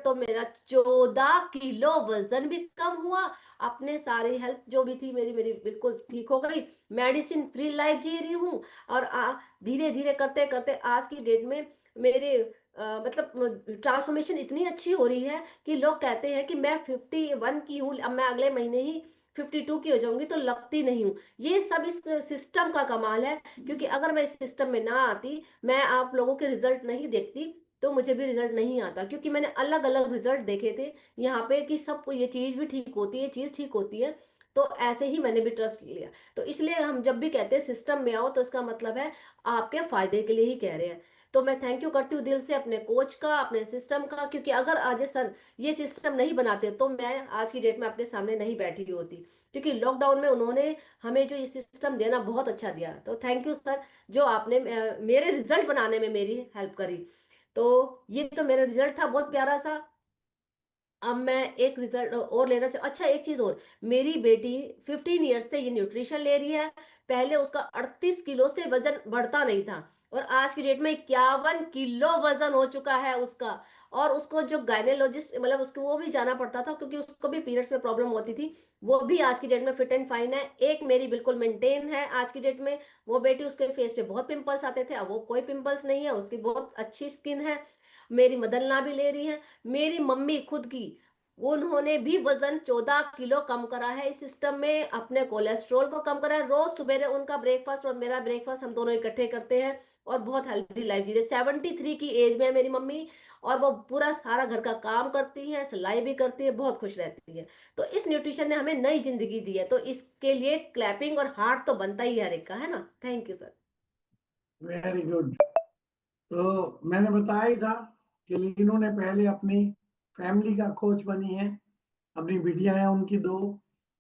Result तो मेरा 14 kilo वजन भी कम हुआ। अपने सारी हेल्थ जो भी थी मेरी मेरी बिल्कुल ठीक हो गई। मेडिसिन फ्री लाइफ जी रही हूँ। और धीरे धीरे करते करते आज की डेट में मेरे मतलब ट्रांसफॉर्मेशन इतनी अच्छी हो रही है कि लोग कहते हैं कि मैं 51 की हूँ, अब मैं अगले महीने ही 52 की हो जाऊंगी, तो लगती नहीं हूँ। ये सब इस सिस्टम का कमाल है, क्योंकि अगर मैं इस सिस्टम में ना आती, मैं आप लोगों के रिजल्ट नहीं देखती, तो मुझे भी रिजल्ट नहीं आता, क्योंकि मैंने अलग अलग रिजल्ट देखे थे यहाँ पे कि सबको ये चीज भी ठीक होती है, ये चीज ठीक होती है। तो ऐसे ही मैंने भी ट्रस्ट लिया। तो इसलिए हम जब भी कहते हैं सिस्टम में आओ, तो इसका मतलब है आपके फायदे के लिए ही कह रहे हैं। तो मैं थैंक यू करती हूँ दिल से अपने कोच का, अपने सिस्टम का, क्योंकि अगर अजय सर ये सिस्टम नहीं बनाते तो मैं आज की डेट में आपके सामने नहीं बैठी होती। क्योंकि लॉकडाउन में उन्होंने हमें जो ये सिस्टम देना बहुत अच्छा दिया, तो थैंक यू सर, जो आपने मेरे रिजल्ट बनाने में मेरी हेल्प करी। तो ये तो मेरा रिजल्ट था बहुत प्यारा सा। अब मैं एक रिजल्ट और लेना चाह, अच्छा एक चीज और, मेरी बेटी 15 ईयर्स से ये न्यूट्रिशन ले रही है। पहले उसका 38 किलो से वजन बढ़ता नहीं था, और आज की डेट में 51 किलो वजन हो चुका है उसका। और उसको जो गायनेकोलॉजिस्ट, मतलब उसको वो भी जाना पड़ता था, क्योंकि उसको भी पीरियड्स में प्रॉब्लम होती थी। वो भी आज की डेट में फिट एंड फाइन है। एक मेरी बिल्कुल मेंटेन है आज की डेट में। वो बेटी, उसके फेस पे बहुत पिंपल्स आते थे, अब वो कोई पिंपल्स नहीं है, उसकी बहुत अच्छी स्किन है। मेरी मदनला भी ले रही है। मेरी मम्मी खुद की, उन्होंने भी वजन 14 किलो कम करा है इस सिस्टम में, अपने कोलेस्ट्रॉल को कम करा है। रोज सुबह उनका ब्रेकफास्ट और मेरा ब्रेकफास्ट हम दोनों इकट्ठे करते हैं, और बहुत हेल्दी लाइफ जी रहे। 73 की एज में है मेरी मम्मी, और वो पूरा सारा घर का काम करती है, सिलाई भी करती है, बहुत खुश रहती है। तो इस न्यूट्रिशन ने हमें नई जिंदगी दी है, तो इसके लिए क्लैपिंग और हार्ट तो बनता ही है हर एक का, है ना। Thank you sir. Very good. तो मैंने बताया ही था कि लीनू ने पहले अपनी फैमिली का कोच बनी है। अपनी बिटिया है उनकी दो,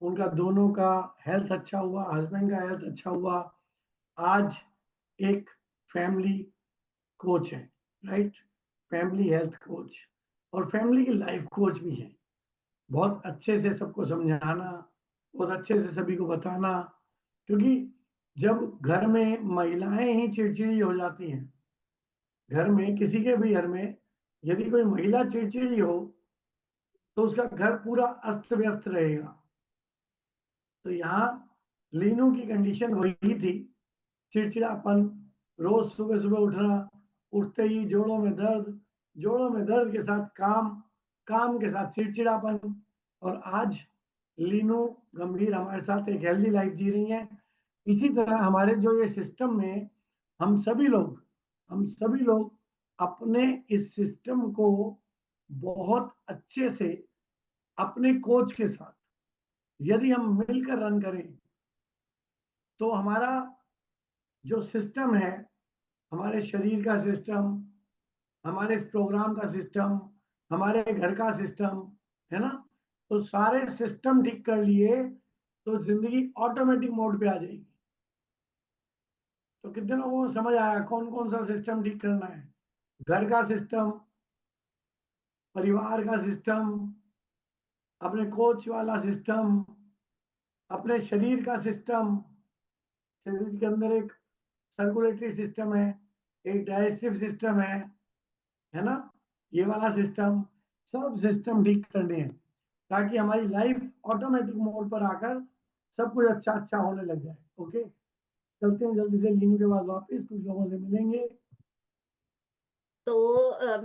उनका दोनों का हेल्थ अच्छा हुआ, हस्बैंड का हेल्थ अच्छा हुआ। आज एक फैमिली कोच है, राइट? फैमिली हेल्थ कोच और फैमिली की लाइफ कोच भी है। बहुत अच्छे से सबको समझाना, बहुत अच्छे से सभी को बताना, क्योंकि जब घर में महिलाएं ही चिड़चिड़ी हो जाती हैं, घर में किसी के भी घर में यदि कोई महिला चिड़चिड़ी हो तो उसका घर पूरा अस्त व्यस्त रहेगा। तो यहाँ लीनू की कंडीशन वही थी, चिड़चिड़ापन, रोज सुबह सुबह उठना, उठते ही जोड़ों में दर्द, जोड़ों में दर्द के साथ काम, काम के साथ चिड़चिड़ापन। और आज लीनू गंभीर हमारे साथ एक हेल्दी लाइफ जी रही हैं। इसी तरह हमारे जो ये सिस्टम में हम सभी लोग अपने इस सिस्टम को बहुत अच्छे से अपने कोच के साथ यदि हम मिलकर रन करें, तो हमारा जो सिस्टम है, हमारे शरीर का सिस्टम, हमारे इस प्रोग्राम का सिस्टम, हमारे घर का सिस्टम, है ना? तो सारे सिस्टम ठीक कर लिए तो जिंदगी ऑटोमेटिक मोड पे आ जाएगी। तो कितने लोगों को समझ आया कौन कौन सा सिस्टम ठीक करना है? घर का सिस्टम, परिवार का सिस्टम, अपने कोच वाला सिस्टम, अपने शरीर का सिस्टम। शरीर के अंदर एक सर्कुलेटरी सिस्टम है, एक डाइजेस्टिव सिस्टम है ना? ये वाला सिस्टम, सब सिस्टम ठीक करने हैं ताकि हमारी लाइफ ऑटोमेटिक मोड पर आकर सब कुछ अच्छा अच्छा होने लग जाए। ओके, चलते हैं जल्दी से लीनू के बाद वापस कुछ लोगों से मिलेंगे। तो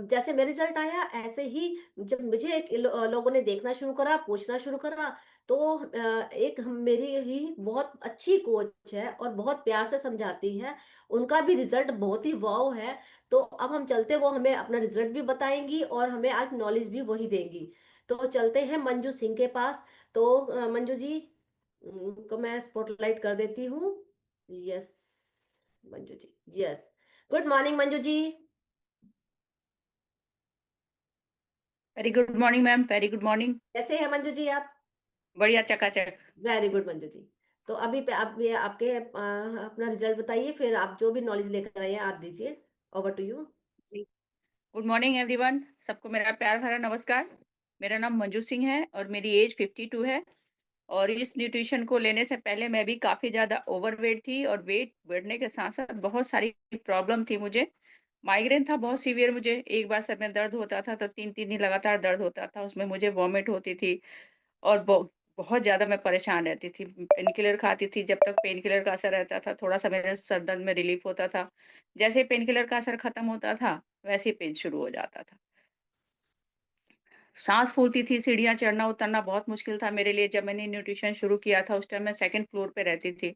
जैसे मेरा रिजल्ट आया, ऐसे ही जब मुझे लोगों ने देखना शुरू करा, पूछना शुरू करा, तो एक मेरी ही बहुत अच्छी कोच है और बहुत प्यार से समझाती है। उनका भी रिजल्ट बहुत ही वाव है। तो अब हम चलते, वो हमें अपना रिजल्ट भी बताएंगी और हमें आज नॉलेज भी वही देंगी। तो चलते हैं मंजू सिंह के पास। तो मंजू जी को मैं स्पॉटलाइट कर देती हूँ। Yes, Manju ji, yes. Good morning Manju ji. Very good morning ma'am, very good morning. कैसे हैं मंजू जी आप? बढ़िया चकाचक। Very good Manju ji. तो अभी पे आप ये आपके अपना रिजल्ट बताइए, फिर आप जो भी नॉलेज लेकर आए हैं आप दीजिए। Over to you. जी, गुड मॉर्निंग एवरीवन। सबको मेरा प्यार भरा नमस्कार। मेरा नाम मंजू सिंह है और मेरी एज 52 है। और इस न्यूट्रिशन को लेने से पहले मैं भी काफ़ी ज़्यादा ओवरवेट थी और वेट बढ़ने के साथ-साथ बहुत सारी प्रॉब्लम थी मुझे। माइग्रेन था बहुत सीवियर मुझे, एक बार सर में दर्द होता था तो 3-3 दिन लगातार दर्द होता था, उसमें मुझे वॉमिट होती थी और बहुत ज़्यादा मैं परेशान रहती थी। पेन किलर खाती थी, जब तक पेन किलर का असर रहता था, थोड़ा-सा मेरे सर दर्द में रिलीफ़ होता था। जैसे ही पेन किलर का असर खत्म होता था, वैसे ही पेन शुरू हो जाता था। साँस फूलती थी, सीढ़ियाँ चढ़ना-उतरना बहुत मुश्किल था मेरे लिए। जब मैंने न्यूट्रिशन शुरू किया था, उस टाइम मैं 2nd फ्लोर पे रहती थी।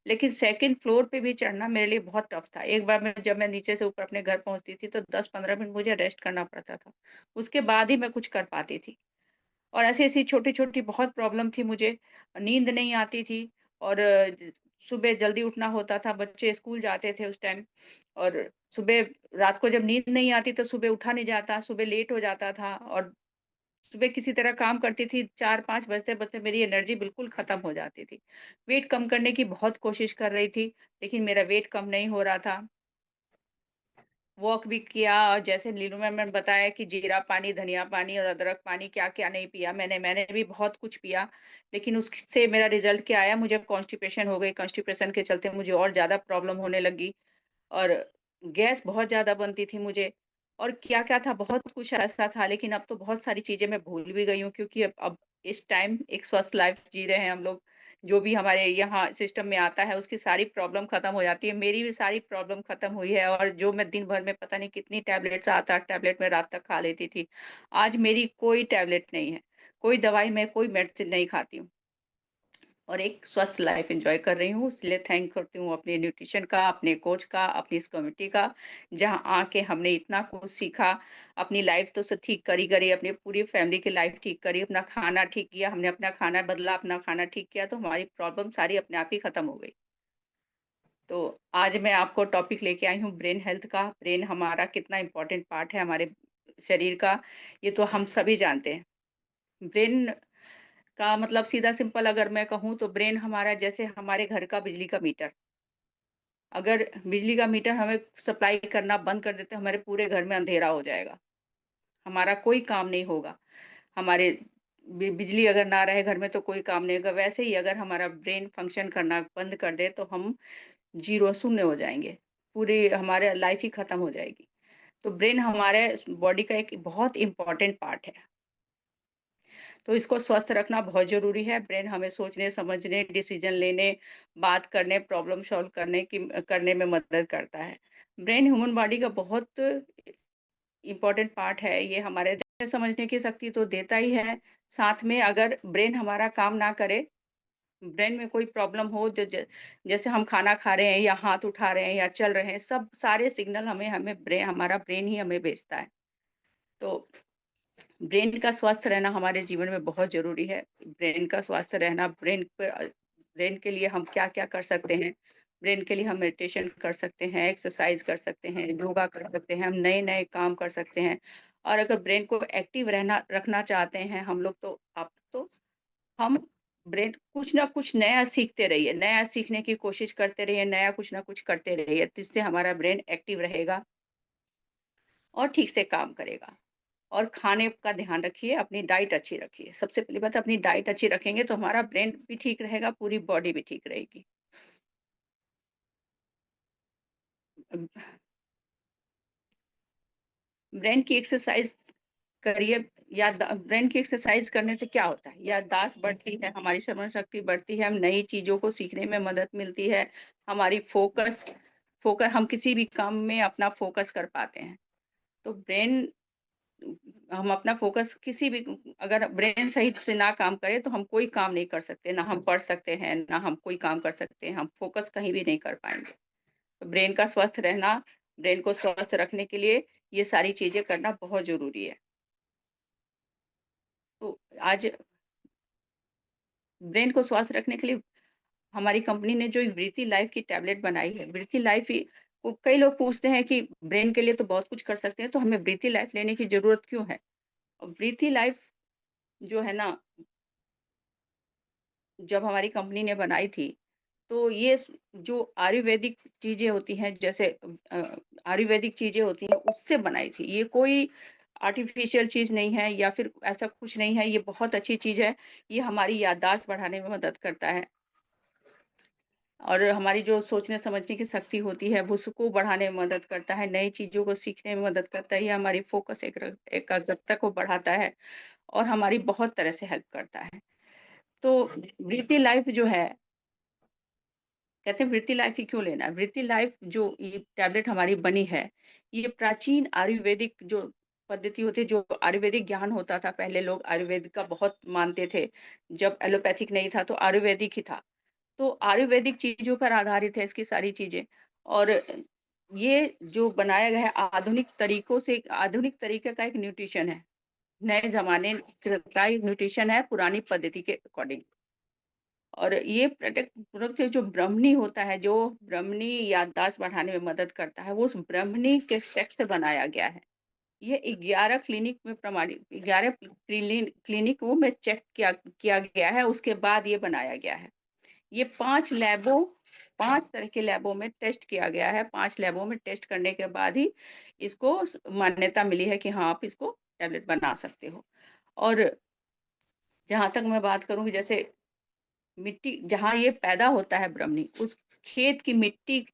लेकिन 2nd फ्लोर पे भी चढ़ना मेरे लिए बहुत टफ़ था। एक बार जब मैं नीचे से ऊपर अपने घर पहुँचती थी, तो 10-15 मिनट मुझे रेस्ट करना पड़ता था। उसके बाद ही मैं कुछ कर पाती थी। और ऐसी-ऐसी छोटी-छोटी बहुत प्रॉब्लम थी मुझे। नींद नहीं आती थी और सुबह जल्दी उठना होता था, बच्चे स्कूल जाते थे उस टाइम और सुबह रात को जब नींद नहीं आती, तो सुबह उठा नहीं जाता, सुबह लेट हो जाता था और सुबह किसी तरह काम करती थी, 4-5 बजते-बजते मेरी एनर्जी बिल्कुल खत्म हो जाती थी। वेट कम करने की बहुत कोशिश कर रही थी, लेकिन मेरा वेट कम नहीं हो रहा था। वॉक भी किया और जैसे लीनू मैम ने बताया कि जीरा पानी, धनिया पानी और अदरक पानी क्या-क्या नहीं पिया मैंने भी बहुत कुछ पिया। लेकिन उससे मेरा रिज़ल्ट क्या आया, मुझे कॉन्स्टिपेशन हो गई, कॉन्स्टिपेशन के चलते मुझे और ज़्यादा प्रॉब्लम होने लगी। और गैस बहुत ज़्यादा बनती थी मुझे और क्या-क्या था बहुत कुछ ऐसा था लेकिन अब तो बहुत सारी चीज़ें मैं भूल भी गई हूँ क्योंकि अब इस टाइम एक स्वस्थ लाइफ़ जी रहे हैं हम लोग। जो भी हमारे यहाँ सिस्टम में आता है उसकी सारी प्रॉब्लम खत्म हो जाती है। मेरी भी सारी प्रॉब्लम खत्म हुई है और जो मैं दिन भर में पता नहीं कितनी टैबलेट 7-8 टैबलेट मैं रात तक खा लेती थी। आज मेरी कोई टैबलेट नहीं है। कोई दवाई मैं कोई मेडिसिन नहीं खाती हूँ। और एक स्वस्थ लाइफ एन्जॉय कर रही हूँ, इसलिए थैंक करती हूँ अपने न्यूट्रिशन का, अपने कोच का, अपनी इस कमिटी का, जहाँ आके हमने इतना कुछ सीखा, अपनी लाइफ तो ठीक करी, अपनी पूरी फैमिली की लाइफ ठीक करी, अपना खाना ठीक किया, हमने अपना खाना बदला, अपना खाना ठीक किया, तो हमारी प्रॉब्लम सारी अपने आप ही खत्म हो गई। तो आज मैं आपको टॉपिक लेके आई हूँ ब्रेन हेल्थ का, ब्रेन हमारा कितना इम्पोर्टेंट पार्ट है हमारे शरीर का, ये तो हम सभी जानते हैं। ब्रेन का मतलब सीधा सिंपल अगर मैं कहूँ तो ब्रेन हमारा जैसे हमारे घर का बिजली का मीटर। अगर बिजली का मीटर हमें सप्लाई करना बंद कर देते हैं, हमारे पूरे घर में अंधेरा हो जाएगा। हमारा कोई काम नहीं होगा। हमारे बिजली अगर ना रहे घर में तो कोई काम नहीं होगा। वैसे ही अगर हमारा ब्रेन फंक्शन करना बंद कर दे तो हम ज़ीरो शून्य हो जाएँगे। पूरी हमारे लाइफ़ ही खत्म हो जाएगी। तो ब्रेन हमारे बॉडी का एक बहुत इम्पोर्टेंट पार्ट है। तो इसको स्वस्थ रखना बहुत ज़रूरी है। ब्रेन हमें सोचने, समझने, डिसीज़न लेने, बात करने, प्रॉब्लम सॉल्व करने में मदद करता है। ब्रेन ह्यूमन बॉडी का बहुत इम्पोर्टेंट पार्ट है। ये हमारे समझने की शक्ति तो देता ही है, साथ में अगर ब्रेन हमारा काम ना करे, ब्रेन में कोई प्रॉब्लम हो जैसे हम खाना खा रहे हैं या हाथ उठा रहे हैं या चल रहे हैं, सब सारे सिग्नल हमें हमें ब्रे हमारा ब्रेन ही हमें भेजता है। तो ब्रेन का स्वस्थ रहना हमारे जीवन में बहुत ज़रूरी है। ब्रेन का स्वस्थ रहना ब्रेन के लिए हम क्या-क्या कर सकते हैं? ब्रेन के लिए हम मेडिटेशन कर सकते हैं, एक्सरसाइज़ कर सकते हैं, योगा कर सकते हैं, हम नए-नए काम कर सकते हैं। और अगर ब्रेन को एक्टिव रहना रखना चाहते हैं हम लोग तो हम ब्रेन कुछ ना कुछ नया सीखते रहिए, नया सीखने की कोशिश करते रहिए, नया कुछ ना कुछ करते रहिए, तो इससे हमारा ब्रेन एक्टिव रहेगा और ठीक से काम करेगा। और खाने का ध्यान रखिए, अपनी डाइट अच्छी रखिए। सबसे पहली बात अपनी डाइट अच्छी रखेंगे तो हमारा ब्रेन भी ठीक रहेगा, पूरी बॉडी भी ठीक रहेगी। अ, ब्रेन की एक्सरसाइज़ करिए या द ब्रेन की एक्सरसाइज़ करने से क्या होता है? याददाश्त बढ़ती है, हमारी समझ शक्ति बढ़ती है, हम नई चीज़ों को सीखने में मदद मिलती है, हमारी फ़ोकस हम किसी भी काम में अपना फ़ोकस कर पाते हैं। तो ब्रेन हम अपना फ़ोकस किसी भी अगर ब्रेन सही से ना काम करे तो हम कोई काम नहीं कर सकते, ना हम पढ़ सकते हैं, ना हम कोई काम कर सकते हैं, हम फ़ोकस कहीं भी नहीं कर पाएँगे। तो ब्रेन का स्वस्थ रहना, ब्रेन को स्वस्थ रखने के लिए ये सारी चीज़ें करना बहुत ज़रूरी है। तो आज ब्रेन को स्वस्थ रखने के लिए हमारी कंपनी ने जो वृद्धि लाइफ़ की टैबलेट बनाई है, वृद्धि लाइफ़ ही वो कई लोग पूछते हैं कि ब्रेन के लिए तो बहुत कुछ कर सकते हैं, तो हमें वृद्धि लाइफ़ लेने की ज़रूरत क्यों है? और वृद्धि लाइफ़ जो है ना जब हमारी कंपनी ने बनाई थी, तो ये जो आयुर्वेदिक चीज़ें होती हैं जैसे आयुर्वेदिक चीज़ें होती हैं उससे बनाई थी। ये कोई आर्टिफ़िशियल चीज़ नहीं है या फिर ऐसा कुछ नहीं है, ये बहुत अच्छी चीज़ है। ये हमारी याददाश्त बढ़ाने में मदद करता है। और हमारी जो सोचने समझने की शक्ति होती है, वो उसको बढ़ाने में मदद करता है, नई चीज़ों को सीखने में मदद करता है, ये हमारी फ़ोकस एकाग्रता को बढ़ाता है और हमारी बहुत तरह से हेल्प करता है। तो वृत्ति लाइफ़ जो है, कहते हैं वृत्ति लाइफ़ ही क्यों लेना है? वृत्ति लाइफ़ जो ये टैबलेट हमारी बनी है, ये प्राचीन आयुर्वेदिक जो पद्धति होती है, जो आयुर्वेदिक ज्ञान होता था, पहले लोग आयुर्वेद का बहुत मानते थे, जब एलोपैथिक नहीं था तो आयुर्वेदिक ही था। तो आयुर्वेदिक चीज़ों पर आधारित है इसकी सारी चीज़ें और ये जो बनाया गया है आधुनिक तरीकों से आधुनिक तरीके का एक न्यूट्रिशन है। नए ज़माने का एक न्यूट्रिशन है पुरानी पद्धति के अकॉर्डिंग। और ये प्रोडक्ट जो ब्राह्मणी होता है, जो ब्राह्मणी याददाश्त बढ़ाने में मदद करता है, वो उस ब्राह्मणी के सेक से बनाया गया है। ये 11 क्लिनिक में प्रमाणित 11 क्लिनिकों में चेक किया गया है, उसके बाद ये बनाया गया है। ये 5 तरह के लैबों में टेस्ट किया गया है, 5 लैबों में टेस्ट करने के बाद ही इसको मान्यता मिली है कि हाँ, आप इसको टैबलेट बना सकते हो। और जहाँ तक मैं बात करूँ कि जैसे मिट्टी जहाँ ये पैदा होता है ब्रह्मणी, उस खेत की मिट्टी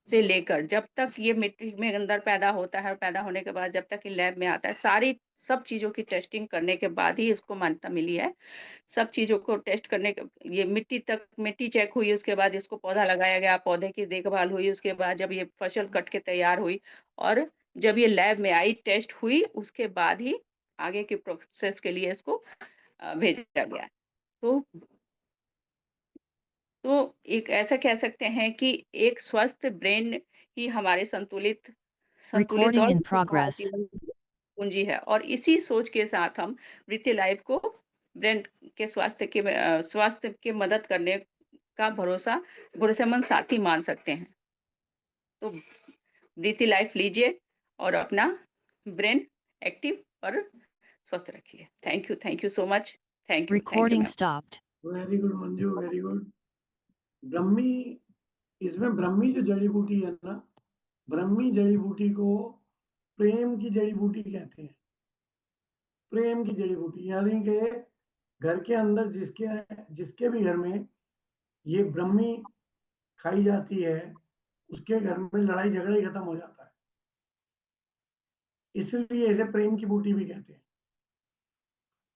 से लेकर जब तक ये मिट्टी में अंदर पैदा होता है और पैदा होने के बाद जब तक ये लैब में आता है, सब चीज़ों की टेस्टिंग करने के बाद ही इसको मान्यता मिली है। सब चीज़ों को टेस्ट करने के ये मिट्टी चेक हुई, उसके बाद इसको पौधा लगाया गया, पौधे की देखभाल हुई, उसके बाद जब ये फसल कट के तैयार हुई और जब ये लैब में आई, टेस्ट हुई, उसके बाद ही आगे के प्रोसेस के लिए इसको भेजा गया। तो तो एक ऐसा कह सकते हैं कि एक स्वस्थ ब्रेन ही हमारे संतुलित संतुलित Recording और in खुशहाल progress. जीवन की पूंजी है और इसी सोच के साथ हम वृत्ति लाइफ को ब्रेन के स्वास्थ्य के मदद करने का भरोसेमंद साथी मान सकते हैं। तो वृत्ति लाइफ लीजिए और अपना ब्रेन एक्टिव और स्वस्थ रखिए। Thank you so much. Thank you Recording ma'am. stopped. Very good Manju, very good. Brahmi, इसमें ब्रह्मी जो जड़ी बूटी है ना, ब्रह्मी जड़ी बूटी को प्रेम की जड़ी बूटी कहते हैं। प्रेम की जड़ी बूटी यानी कि घर के अंदर जिसके भी घर में ये ब्रह्मी खाई जाती है, उसके घर में लड़ाई झगड़ा ही खत्म हो जाता है। इसलिए इसे प्रेम की बूटी भी कहते हैं।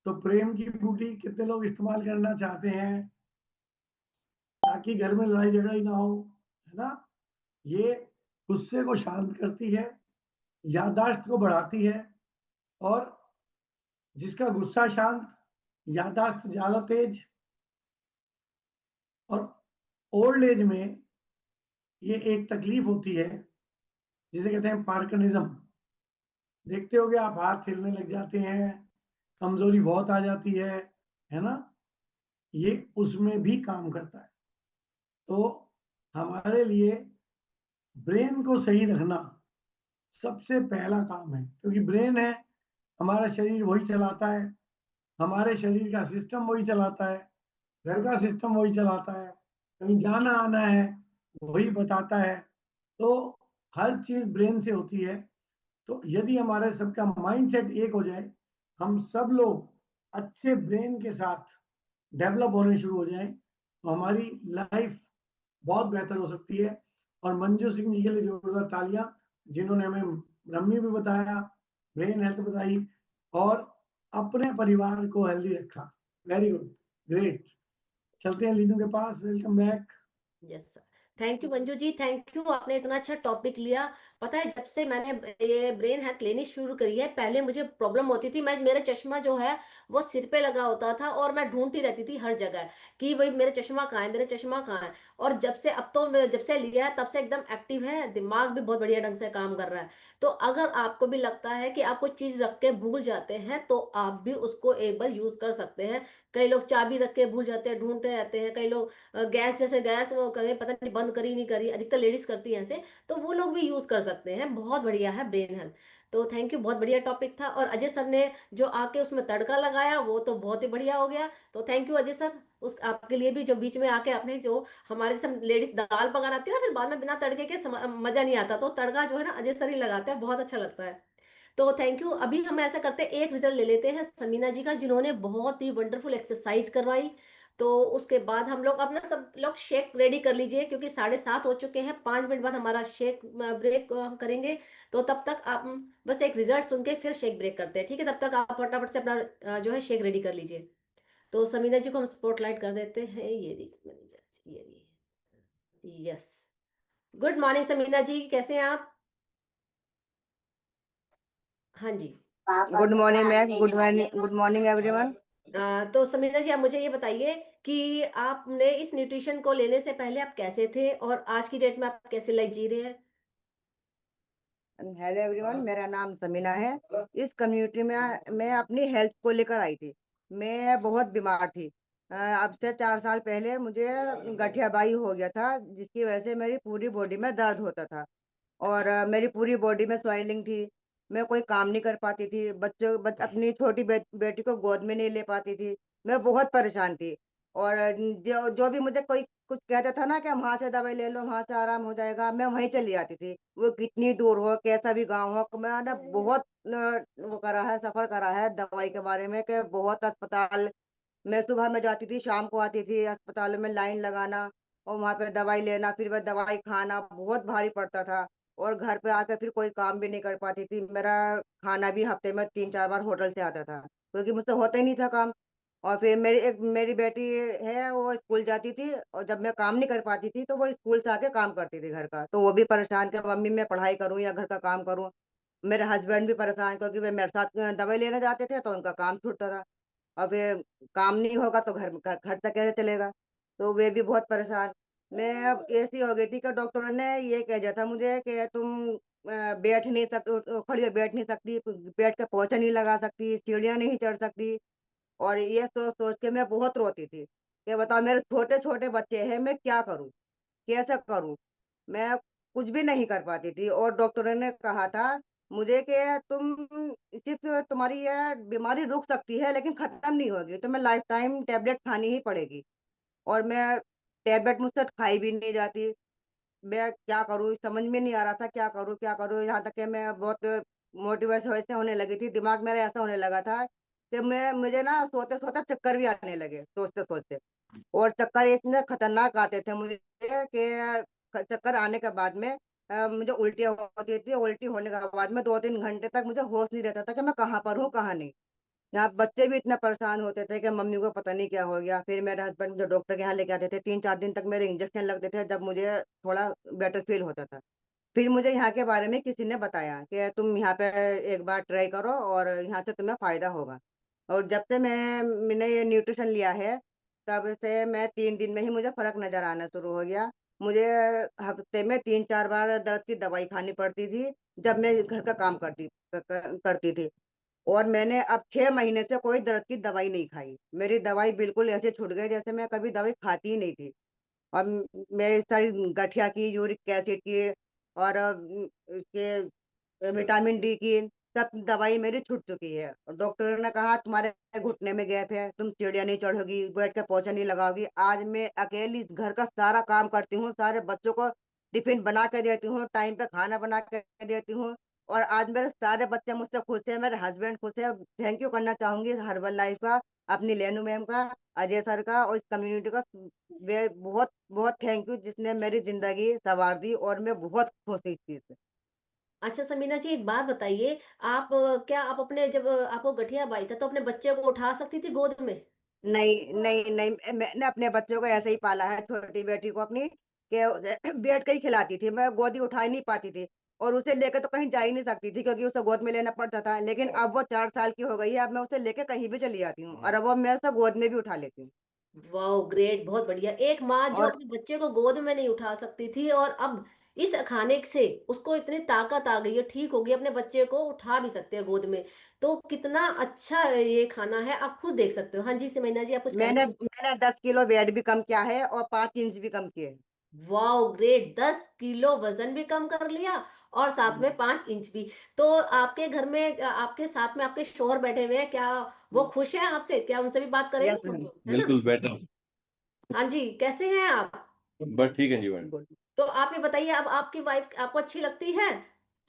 तो प्रेम की बूटी कितने लोग इस्तेमाल करना चाहते हैं ताकि घर में लड़ाई झगड़ा ही ना हो, है ना? ये गुस्से को शांत करती है, याददाश्त को बढ़ाती है और जिसका गुस्सा शांत, याददाश्त ज्यादा तेज। और ओल्ड एज में ये एक तकलीफ होती है जिसे कहते हैं पार्किंसनिज्म। देखते होगे आप, हाथ हिलने लग जाते हैं, कमजोरी बहुत आ जाती है ना? ये उसमें भी काम करता है। तो हमारे लिए ब्रेन को सही रखना सबसे पहला काम है, क्योंकि ब्रेन है, हमारा शरीर वही चलाता है, हमारे शरीर का सिस्टम वही चलाता है, घर का सिस्टम वही चलाता है, कहीं जाना आना है वही बताता है। तो हर चीज ब्रेन से होती है। तो यदि हमारे सबका माइंडसेट एक हो जाए, हम सब लोग अच्छे ब्रेन के साथ डेवलप होने शुरू हो जाएं, तो हमारी लाइफ बहुत बेहतर हो सकती है। और मंजू सिंह जी के लिए जोरदार तालियां, जिन्होंने हमें ब्रह्मी भी बताया, ब्रेन हेल्थ बताई और अपने परिवार को हेल्दी रखा। Very good, great. चलते हैं लीनू के पास। Welcome back. Yes sir. Thank you Manju ji, thank you, आपने इतना अच्छा टॉपिक लिया। पता है, जब से मैंने ये ब्रेन हेल्थ लेनी शुरू करी है, पहले मुझे प्रॉब्लम होती थी, मैं मेरा चश्मा जो है वो सिर पे लगा होता था और मैं ढूंढती रहती थी हर जगह कि भाई मेरा चश्मा कहाँ है, मेरा चश्मा कहाँ है। और जब से अब तो जब से लिया है तब से एकदम एक्टिव है, दिमाग भी बहुत बढ़िया ढंग से काम कर रहा है। तो अगर आपको भी लगता है कि आप कोई चीज रख के भूल जाते हैं, तो आप भी उसको एक बार यूज कर सकते हैं। कई लोग चाबी रख के भूल जाते हैं, ढूंढते रहते हैं। कई लोग गैस, जैसे गैस वो करे पता नहीं बंद करी नहीं करी, अधिकतर लेडीज करती हैं ऐसे, तो वो लोग भी यूज कर सकते हैं। बहुत बढ़िया है ब्रेन हेल्थ। तो थैंक यू, बहुत बढ़िया टॉपिक था। और अजय सर ने जो आके उसमें तड़का लगाया वो तो बहुत ही बढ़िया हो गया। तो थैंक यू अजय सर, उस आपके लिए भी, जो बीच में आके आपने जो हमारे सब लेडीज दाल पका आती है ना, फिर बाद में बिना तड़के के मजा नहीं आता, तो तड़का जो है ना अजय सर ही लगाते हैं, बहुत अच्छा लगता है। तो थैंक यू। अभी हम ऐसा करते हैं, एक रिजल्ट ले लेते हैं समीना जी का, जिन्होंने बहुत ही वंडरफुल एक्सरसाइज करवाई। तो उसके बाद हम लोग अपना सब लोग शेक रेडी कर लीजिए, क्योंकि 7:30 हो चुके हैं, 5 मिनट बाद हमारा शेक ब्रेक करेंगे। तो तब तक आप बस एक रिजल्ट सुन के फिर शेक ब्रेक करते हैं, ठीक है? तब तक आप फटाफट से अपना जो है शेक रेडी कर लीजिए। तो समीना जी को हम स्पॉटलाइट कर देते हैं, ये रही समीना जी, ये रही। Yes, good morning Sameena ji, कैसे हैं आप? हाँ जी। Good morning ma'am, good morning everyone. तो समीना जी, आप मुझे ये बताइए कि आपने इस न्यूट्रिशन को लेने से पहले आप कैसे थे और आज की डेट में आप कैसे लाइफ जी रहे हैं? हेलो एवरीवन, मेरा नाम समीना है। इस कम्युनिटी में मैं अपनी हेल्थ को लेकर आई थी। मैं बहुत बीमार थी। अब से 4 साल पहले मुझे गठियाबाई हो गया था, जिसकी वजह से मेरी पूरी बॉडी में दर्द होता था और मेरी पूरी बॉडी में स्वेलिंग थी। मैं कोई काम नहीं कर पाती थी, अपनी छोटी बेटी को गोद में नहीं ले पाती थी। मैं बहुत परेशान थी। और जो जो भी मुझे कोई कुछ कहता था ना कि वहां से दवाई ले लो, वहां से आराम हो जाएगा, मैं वहीं चली जाती थी। वो कितनी दूर हो, कैसा भी गांव हो, मैंने बहुत वो करा है, सफर करा है दवाई के बारे में, कि बहुत अस्पताल। मैं सुबह में जाती थी, शाम को आती थी, अस्पतालों में लाइन लगाना और वहां पे दवाई लेना, फिर वह दवाई खाना बहुत भारी पड़ता था। और घर पे आकर फिर कोई काम भी नहीं कर पाती थी। मेरा खाना भी हफ्ते में 3-4 बार होटल से आता था, क्योंकि मुझसे होता ही नहीं था काम। और फिर मेरी बेटी है, वो स्कूल जाती थी, और जब मैं काम नहीं कर पाती थी तो वो स्कूल से आके काम करती थी घर का। तो वो भी परेशान कि मम्मी मैं पढ़ाई करूँ या घर का काम करूँ। मेरे हस्बैंड भी परेशान, क्योंकि वे मेरे साथ दवाई लेने जाते थे तो उनका काम छूटता था। अब ये काम नहीं होगा तो खर्चा कैसे चलेगा। तो वे भी बहुत परेशान। मैं अब ऐसी हो गई थी कि डॉक्टरों ने ये कह दिया था मुझे कि तुम बैठ नहीं सक खड़ी हो बैठ नहीं सकती, बैठ के पोछा नहीं लगा सकती, सीढ़ियाँ नहीं चढ़ सकती। और ये सोच सोच के मैं बहुत रोती थी कि बताओ, मेरे छोटे छोटे बच्चे हैं, मैं क्या करूं, कैसे करूं। मैं कुछ भी नहीं कर पाती थी। और डॉक्टरों ने कहा था मुझे कि तुम सिर्फ तुम्हारी यह बीमारी रुक सकती है लेकिन खत्म नहीं होगी, तुम्हें लाइफ टाइम टेबलेट खानी ही पड़ेगी। और मैं टेबलेट मुझसे खाई भी नहीं जाती। मैं क्या करूँ, समझ में नहीं आ रहा था क्या करूँ क्या करूँ। यहाँ तक कि मैं बहुत मोटिवेट वैसे होने लगी थी, दिमाग मेरा ऐसा होने लगा था कि मैं मुझे ना सोते सोते चक्कर भी आने लगे, सोचते सोचते। और चक्कर इतने खतरनाक आते थे मुझे कि चक्कर आने के बाद में मुझे उल्टियाँ होती थी। उल्टी होने के बाद में 2-3 घंटे तक मुझे होश नहीं रहता था कि मैं कहाँ पर हूँ कहाँ नहीं। यहाँ बच्चे भी इतना परेशान होते थे कि मम्मी को पता नहीं क्या हो गया। फिर मेरे हस्बैंड जो डॉक्टर के यहाँ लेके आते थे, 3-4 दिन तक मेरे इंजेक्शन लगते थे, जब मुझे थोड़ा बेटर फील होता था। फिर मुझे यहाँ के बारे में किसी ने बताया कि तुम यहाँ पे एक बार ट्राई करो और यहाँ से तुम्हें फायदा होगा। और जब से मैंने ये न्यूट्रिशन लिया है, तब से मैं 3 दिन में ही मुझे फर्क नजर आना शुरू हो गया। मुझे हफ्ते में 3-4 बार दर्द की दवाई खानी पड़ती थी, जब मैं घर का काम करती थी। और मैंने अब 6 महीने से कोई दर्द की दवाई नहीं खाई। मेरी दवाई बिल्कुल ऐसे छूट गई जैसे मैं कभी दवाई खाती ही नहीं थी। और मेरी सारी गठिया की, यूरिक एसिड की, और इसके विटामिन डी की सब दवाई मेरी छूट चुकी है। और डॉक्टर ने कहा तुम्हारे घुटने में गैप है, तुम सीढ़ियाँ नहीं चढ़ोगी, बैठ के पोछा नहीं लगाओगी। आज मैं अकेली घर का सारा काम करती हूँ, सारे बच्चों को टिफिन बना के देती हूँ, टाइम पे खाना बना के देती हूँ। और आज मेरे सारे बच्चे मुझसे खुश है, मेरे हस्बैंड खुश है। थैंक यू करना चाहूंगी हर्बल लाइफ का, अपनी लेनू मैम का, अजय सर का और इस कम्युनिटी का। वे बहुत बहुत थैंक यू, जिसने मेरी जिंदगी संवार दी और मैं बहुत खुश हूँ इस चीज से। अच्छा समीना जी, एक बात बताइए, आप क्या आप अपने जब आपको गठिया बाई था तो अपने बच्चे को उठा सकती थी गोद में? नहीं नहीं नहीं, मैंने अपने बच्चों को ऐसे ही पाला है, छोटी बेटी को अपनी, कि बैठ के ही खिलाती थी, मैं गोदी उठा ही नहीं पाती थी। और उसे लेकर तो कहीं जा ही नहीं सकती थी, क्योंकि उसे गोद में लेना पड़ता था। लेकिन अब वो 4 साल की हो गई है, अब मैं उसे लेकर कहीं भी चली जाती हूँ, और अब वो मैं उसे गोद में भी उठा लेती हूँ। वाओ ग्रेट, बहुत बढ़िया। एक माँ जो और अपने बच्चे को गोद में नहीं उठा सकती थी और अब इस खाने से उसको इतनी ताकत आ गई है, ठीक हो गई, अपने बच्चे को उठा भी सकते हैं गोद में। तो कितना अच्छा ये खाना है, आप खुद देख सकते हो। हाँ जी समीना जी, आप कुछ कहना मैंने चाहेंगे? मैंने 10 किलो वेट भी कम किया है और 5 इंच भी कम किए। वाओ ग्रेट, 10 किलो वजन भी कम कर लिया और साथ में 5 इंच भी। तो आपके घर में आपके साथ में आपके शोहर बैठे हुए हैं, क्या वो खुश हैं आपसे? क्या उनसे भी बात यस करेंगे, मैम। है ना? बिल्कुल बेटर। हाँ जी, कैसे हैं आप? बस ठीक है जी मैडम। गुड। तो आप ये बताइए, अब आपकी वाइफ आपको अच्छी लगती है?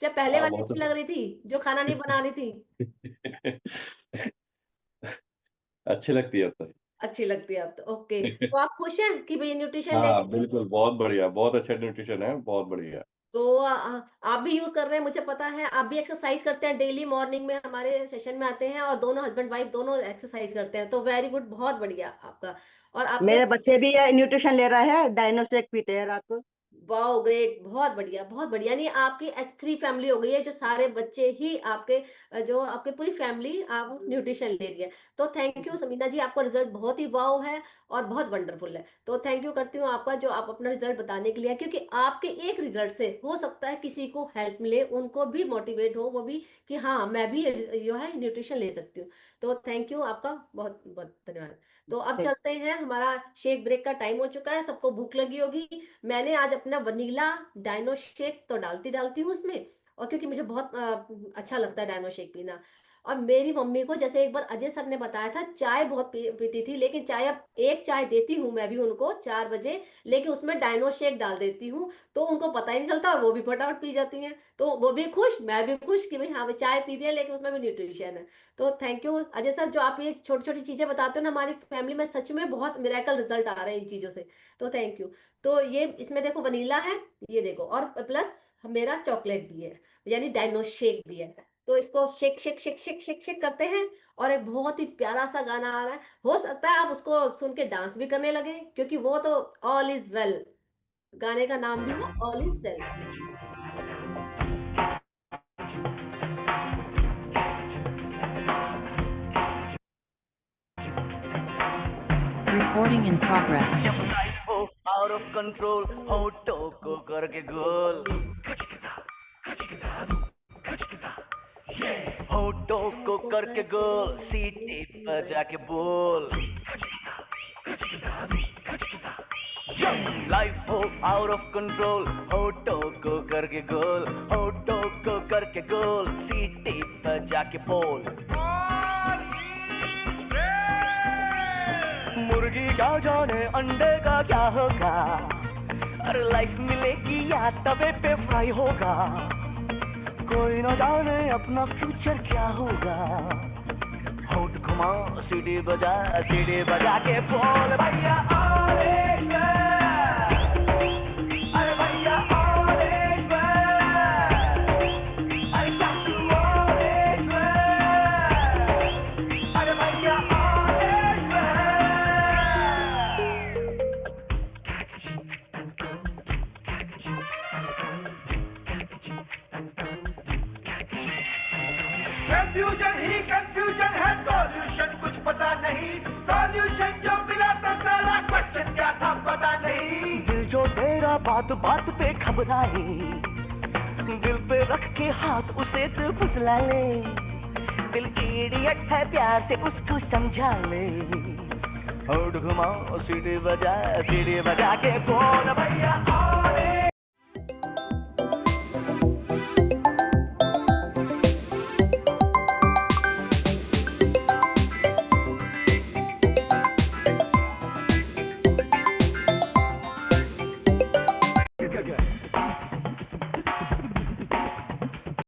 या पहले हाँ वाली बहुत अच्छी लग रही थी, जो खाना नहीं बना रही थी? अच्छी लगती है अब तो। अच्छी लगती है आप तो, ओके। तो आप खुश हैं कि भई न्यूट्रिशन हाँ, लेके? बिल्कुल, बहुत बढ़िया, बहुत अच्छा न्यूट्रिशन है, बहुत बढ़िया। तो आप भी यूज़ कर रहे हैं, मुझे पता है। आप भी एक्सरसाइज़ करते हैं डेली मॉर्निंग में हमारे सेशन में आते हैं और दोनों हस्बैंड वाइफ दोनों एक्सरसाइज़ करते हैं, तो वेरी गुड, बहुत बढ़िया आपका। और आपके मेरे बच्चे भी न्यूट्रिशन ले रहे हैं, डायनोस्टिक पीते हैं रात को। वाओ! ग्रेट, बहुत बढ़िया, बहुत बढ़िया। यानी आपकी H3 फैमिली हो गई है, जो सारे बच्चे ही आपके जो आपकी पूरी फैमिली आप न्यूट्रिशन ले रही है। तो थैंक यू समीना जी, आपका रिज़ल्ट बहुत ही वाओ है और बहुत वंडरफुल है। तो थैंक यू करती हूँ आपका, जो आप अपना रिज़ल्ट बताने के लिए आए, क्योंकि आपके एक रिज़ल्ट से हो सकता है किसी को हेल्प मिले, उनको भी मोटिवेट हो, वो भी कि हाँ, मैं भी जो है न्यूट्रिशन ले सकती हूँ। तो थैंक यू आपका, बहुत-बहुत धन्यवाद। तो अब ठीक। चलते हैं, हमारा शेक ब्रेक का टाइम हो चुका है, सबको भूख लगी होगी। मैंने आज अपना वनीला डाइनो शेक तो डालती हूँ उसमें, और क्योंकि मुझे बहुत अच्छा लगता है डाइनो शेक पीना। और मेरी मम्मी को, जैसे एक बार अजय सर ने बताया था, चाय बहुत पीती थी, लेकिन चाय अब एक चाय देती हूँ मैं भी उनको 4 बजे, लेकिन उसमें डाइनो शेक डाल देती हूँ, तो उनको पता ही नहीं चलता और वो भी फटाफट पी जाती हैं। तो वो भी खुश, मैं भी खुश कि भाई हाँ, भाई चाय पी रही है लेकिन उसमें भी न्यूट्रिशन है। तो थैंक यू अजय सर, जो आप ये छोटी-छोटी चीज़ें बताते हो ना, हमारी फैमिली में सच में बहुत मिरेकल रिजल्ट आ रहे हैं इन चीज़ों से। तो थैंक यू। तो ये इसमें देखो वनीला है, ये देखो, और प्लस मेरा चॉकलेट भी है, यानी डाइनो शेक भी है। तो इसको shake shake shake shake shake shake करते हैं, और एक बहुत ही प्यारा सा गाना आ रहा है। हो सकता है आप उसको सुन के डांस भी करने लगे, क्योंकि वो तो ऑल इज वेल, गाने का नाम भी है all is well. Recording in progress. जब लाइफ हो आउट ऑफ कंट्रोल, होठों को करके गोल, होठों को करके गोल, सीटी पर जाके बोल। जब लाइफ हो आउट ऑफ कंट्रोल, होठों को करके गोल, होठों को करके गोल, सीटी पर जाके बोल। मुर्गी क्या जाने अंडे का क्या होगा, अरे लाइफ मिलेगी या तवे पे फ्राई होगा, कोई न जाने अपना फ्यूचर क्या होगा। होठ घुमा सीढ़ी बजा के बोल भैया all is well, अरे भैया all is well, अरे चाचू all is well, अरे भैया all is well। Confusion he confusion है, सॉल्यूशन कुछ पता नहीं, सॉल्यूशन जो मिला तो सारा क्वेश्चन क्या था पता नहीं। दिल जो तेरा बात बात पे घबराए, दिल पे रख के हाथ उसे तो फुसला ले, दिल इडियट है प्यार से उसको समझा ले। होठ घुमा सीढ़ी बजा के बोल